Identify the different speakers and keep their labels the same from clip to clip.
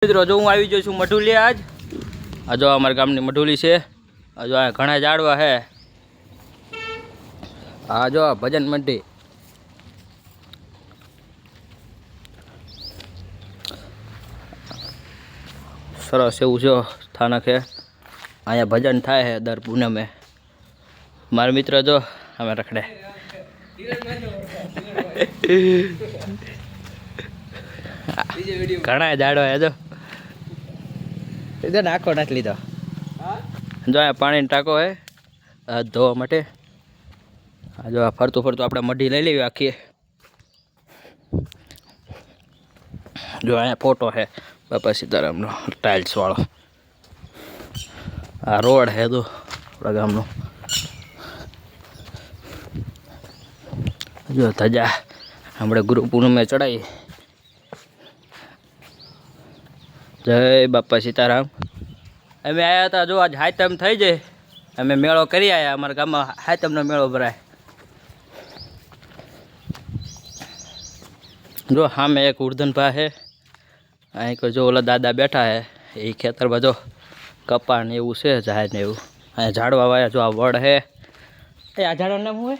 Speaker 1: મિત્રો જો હું આવી ગયો છું મઢુલી આજ આ જો અમારા ગામની મઢુલી છે આ જો આ ઘણા ઝાડવા છે આ જો ભજન મંડી સરસ એવું છે સ્થાનક છે અહીંયા ભજન થાય છે દર પૂનમે મારા મિત્ર જો અમે રખડે ઘણા ઝાડવા છે જો નાખો નથી લીધો જો અહીંયા પાણીનો ટાંકો હે હાથ ધોવા માટે આ જો ફરતું ફરતું આપણે મઢી લઈ લેવી આખી જો અહીંયા ફોટો છે બાપા સીતારામનો ટાઇલ્સ વાળો આ રોડ છે તો આપણા ગામનો જો ધજા આપણે ગુરુ પૂનમે ચડાવી જય બાપા સીતારામ અમે આવ્યા હતા જો આજ હાયતમ થઈ જાય અમે મેળો કરી આવ્યા અમારા ગામમાં હાયતમનો મેળો ભરાય જો સામે એક ઉર્ધનભા છે અહીં કોઈ જો ઓલા દાદા બેઠા છે એ ખેતરમાં જો કપા ને એવું છે જાહેર ને એવું અહીંયા ઝાડવા વાયા જો આ વડ છે એ આ ઝાડવાનું નામ શું હોય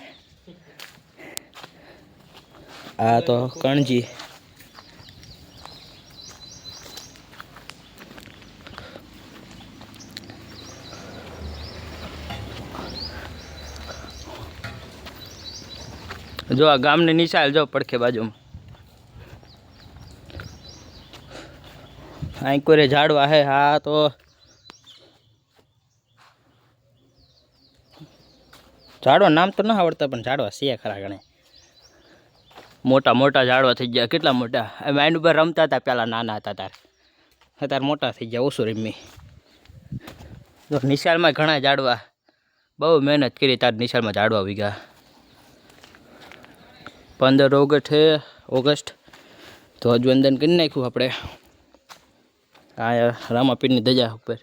Speaker 1: આ તો કણજી જો આ ગામની નિશાળ જો પડખે બાજુમાં અહીં કોઈ ઝાડવા હે હા તો ઝાડવા નામ તો ના આવડતા પણ ઝાડવા છે ખરા ગણે મોટા મોટા ઝાડવા થઈ ગયા કેટલા મોટા અમે આઈન ઉપર રમતા હતા પહેલાં નાના હતા અત્યારે મોટા થઈ ગયા ઓછું રમી જો નિશાળમાં ઘણા ઝાડવા બહુ મહેનત કરી તાર નિશાળમાં ઝાડવા વીઘા 15 ઓગસ્ટ ધ્વજવંદન કરી નાખ્યું આપણે આ રામાપીરની ધજા ઉપર